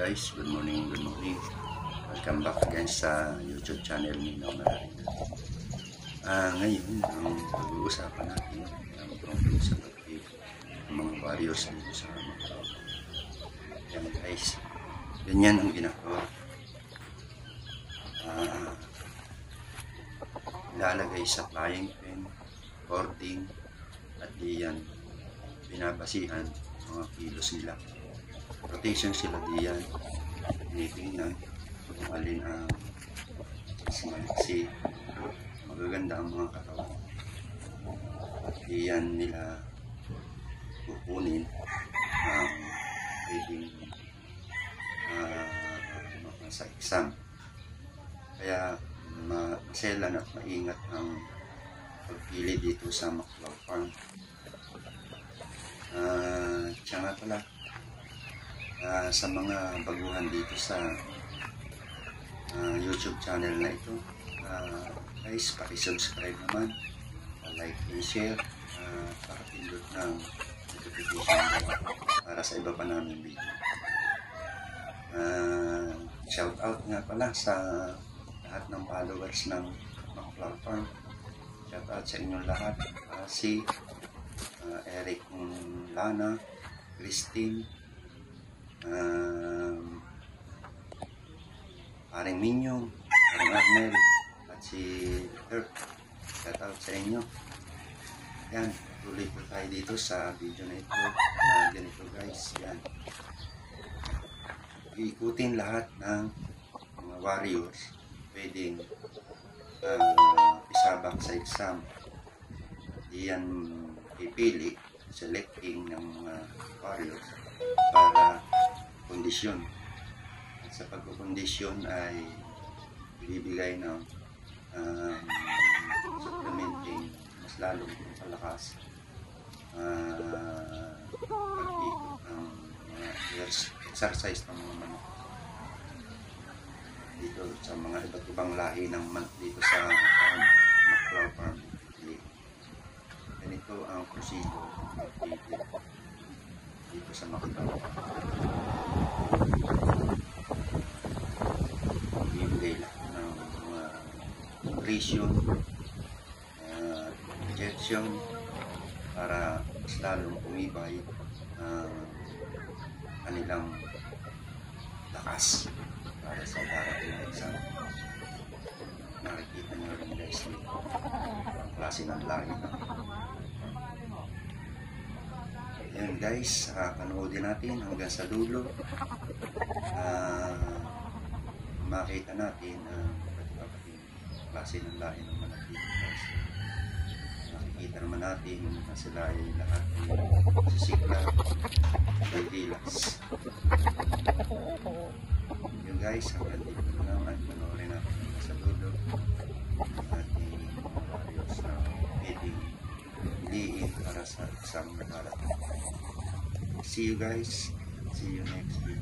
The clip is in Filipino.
guys, good morning. Welcome back again sa YouTube channel ni Nino Marina. Ngayon, ang pag-uusapan natin ang tungkol sa pag-ibig ng mga warriors dito sa Macau. Yan guys, ganyan ang ginagawa. Ilalagay sa flying pen, boarding, at diyan binabasihan mga kilos nila. Rotation sila diyan, tinitingnan kung alin ang mas maliksi, magaganda ang mga katawan. Diyan nila kukunin ang pwedeng sa exam. Kaya maselan at maingat ang pagpili dito sa Macau Farm. Siya nga pala, sa mga baguhan dito sa YouTube channel na ito, guys, paki-subscribe naman, like and share, pakipindot ng notification para sa iba pa namin video. Shout out nga pala sa lahat ng followers ng Macau Farm. Shout out sa inyong lahat, si Eric Lana, Christine, Paring Minyong, Paring Arnel, at si Turk. Shout out sa inyo. Yan, tuloy po tayo dito sa video na ito. Ganito guys, yan. Ikutin lahat ng mga warriors pwedeng isabak sa exam. Diyan pipili, selecting ng mga warriors para kondisyon. At sa pagkukondisyon ay ibibigay ng supplementing mas lalong palakas pag-ikot ng exercise ng mga manok dito sa mga iba't ibang lahi ng manok dito sa Macau Farm. Ganito ang procedure dito sa Macau. Bibigay lang ng mga nutrition, injection para mas lalong umibay kanilang lakas para sa darating na exam. Nakikita nyo rin guys dito ang klase ng lahi na. Ayan guys, panoodin natin hanggang sa dulo. Makita natin iba't klase ng lahi ng manok dito guys. Makikita naman natin na sila ay lahat sisikla, relax. Yun guys, hanggang dito na naman, panoorin natin hanggang sa dulo ating mga warriors na pwedeng piliin para sa exam na darating. See you guys. See you next video.